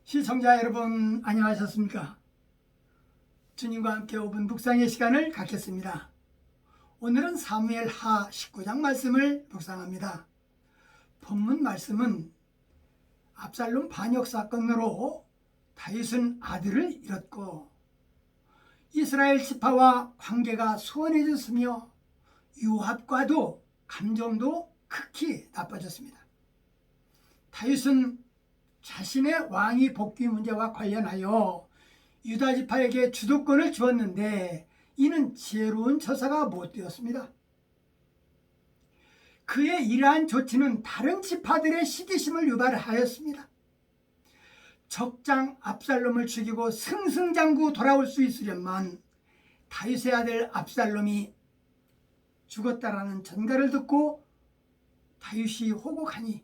시청자 여러분, 안녕하셨습니까? 주님과 함께 5분 묵상의 시간을 갖겠습니다. 오늘은 사무엘하 19장 말씀을 묵상합니다. 본문 말씀은 압살롬 반역 사건으로 다윗은 아들을 잃었고 이스라엘 지파와 관계가 소원해졌으며 요압과도 감정도 극히 나빠졌습니다. 다윗은 자신의 왕위 복귀 문제와 관련하여 유다 지파에게 주도권을 주었는데 이는 지혜로운 처사가 못 되었습니다. 그의 이러한 조치는 다른 지파들의 시기심을 유발하였습니다. 적장 압살롬을 죽이고 승승장구 돌아올 수 있으련만 다윗의 아들 압살롬이 죽었다라는 전가를 듣고 다윗이 호곡하니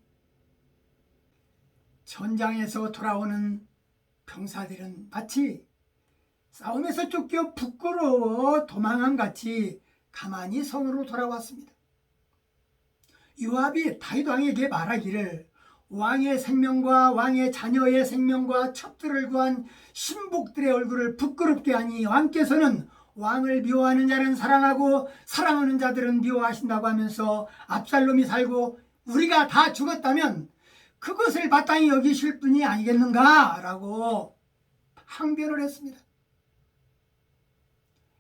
전장에서 돌아오는 병사들은 마치 싸움에서 쫓겨 부끄러워 도망한 같이 가만히 성으로 돌아왔습니다. 요압이 다윗 왕에게 말하기를 왕의 생명과 왕의 자녀의 생명과 첩들을 구한 신복들의 얼굴을 부끄럽게 하니 왕께서는 왕을 미워하는 자는 사랑하고 사랑하는 자들은 미워하신다고 하면서 압살롬이 살고 우리가 다 죽었다면 그것을 마땅히 여기실 분이 아니겠는가? 라고 항변을 했습니다.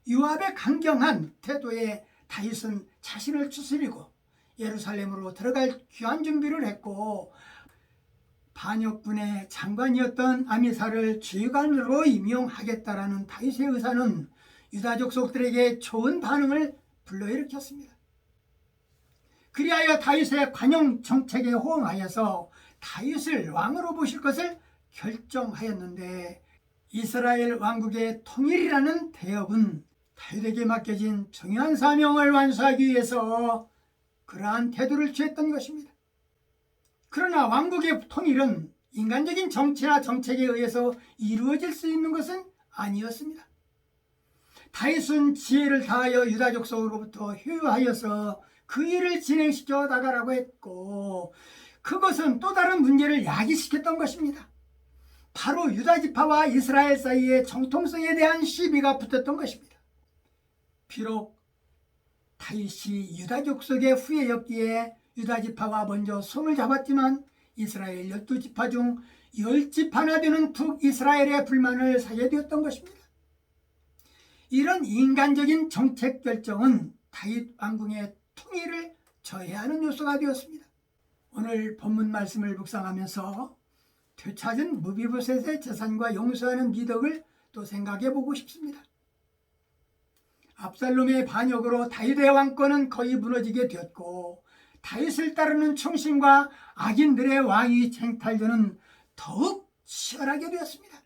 요압의 강경한 태도에 다윗은 자신을 추스리고 예루살렘으로 들어갈 귀환 준비를 했고 반역군의 장관이었던 아미사를 주의관으로 임용하겠다라는 다윗의 의사는 유다 족속들에게 좋은 반응을 불러일으켰습니다. 그리하여 다윗의 관용 정책에 호응하여서 다윗을 왕으로 모실 것을 결정하였는데 이스라엘 왕국의 통일이라는 대업은 다윗에게 맡겨진 중요한 사명을 완수하기 위해서 그러한 태도를 취했던 것입니다. 그러나 왕국의 통일은 인간적인 정치나 정책에 의해서 이루어질 수 있는 것은 아니었습니다. 다윗은 지혜를 다하여 유다 족속으로부터 효유하여서 그 일을 진행시켜 나가라고 했고 그것은 또 다른 문제를 야기시켰던 것입니다. 바로 유다 지파와 이스라엘 사이의 정통성에 대한 시비가 붙었던 것입니다. 비록 다윗이 유다 족속의 후예였기에 유다 지파가 먼저 손을 잡았지만 이스라엘 12지파 중 10지파나 되는 북이스라엘의 불만을 사게 되었던 것입니다. 이런 인간적인 정책 결정은 다윗 왕궁의 통일을 저해하는 요소가 되었습니다. 오늘 본문 말씀을 묵상하면서 되찾은 무비보셋의 재산과 용서하는 미덕을 또 생각해 보고 싶습니다. 압살롬의 반역으로 다윗의 왕권은 거의 무너지게 되었고 다윗을 따르는 충신과 악인들의 왕위 쟁탈전은 더욱 치열하게 되었습니다.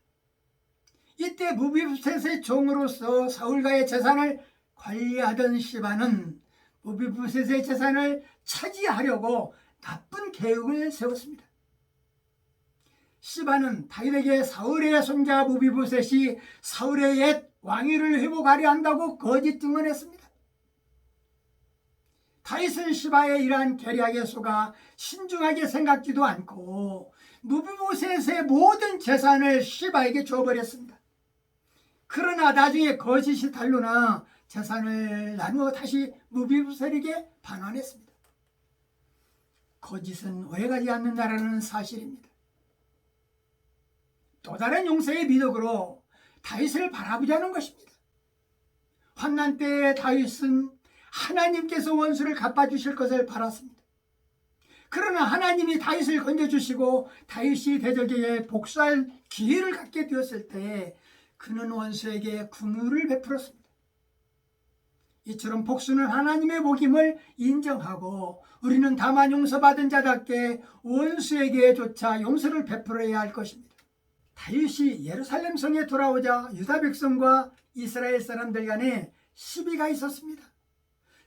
이때 무비보셋의 종으로서 사울가의 재산을 관리하던 시바는 무비보셋의 재산을 차지하려고 나쁜 계획을 세웠습니다. 시바는 다윗에게 사울의 손자 무비보셋이 사울의 옛 왕위를 회복하려 한다고 거짓 증언했습니다. 다윗은 시바의 이러한 계략에 속아 신중하게 생각지도 않고 무비보셋의 모든 재산을 시바에게 줘버렸습니다. 그러나 나중에 거짓이 탄로나 재산을 나누어 다시 무비보셋에게 반환했습니다. 거짓은 오래가지 않는다라는 사실입니다. 또 다른 용서의 미덕으로 다윗을 바라보자는 것입니다. 환난 때에 다윗은 하나님께서 원수를 갚아주실 것을 바랐습니다. 그러나 하나님이 다윗을 건져주시고 다윗이 대적에게 복수할 기회를 갖게 되었을 때 그는 원수에게 긍휼을 베풀었습니다. 이처럼 복수는 하나님의 복임을 인정하고 우리는 다만 용서받은 자답게 원수에게조차 용서를 베풀어야 할 것입니다. 다윗이 예루살렘 성에 돌아오자 유다 백성과 이스라엘 사람들 간에 시비가 있었습니다.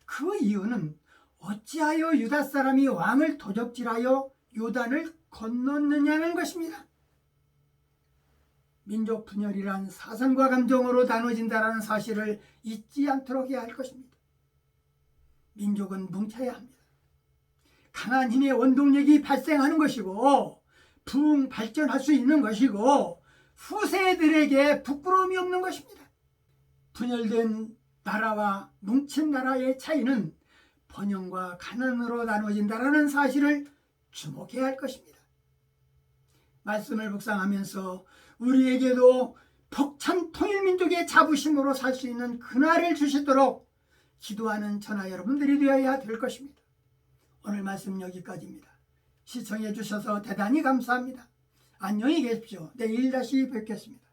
그 이유는 어찌하여 유다 사람이 왕을 도적질하여 요단을 건넜느냐는 것입니다. 민족 분열이란 사상과 감정으로 나눠진다는 사실을 잊지 않도록 해야 할 것입니다. 민족은 뭉쳐야 합니다. 강한 힘의 원동력이 발생하는 것이고 부흥 발전할 수 있는 것이고 후세들에게 부끄러움이 없는 것입니다. 분열된 나라와 뭉친 나라의 차이는 번영과 가난으로 나눠진다는 사실을 주목해야 할 것입니다. 말씀을 묵상하면서 우리에게도 벅찬 통일민족의 자부심으로 살 수 있는 그날을 주시도록 기도하는 저나 여러분들이 되어야 될 것입니다. 오늘 말씀 여기까지입니다. 시청해 주셔서 대단히 감사합니다. 안녕히 계십시오. 내일 다시 뵙겠습니다.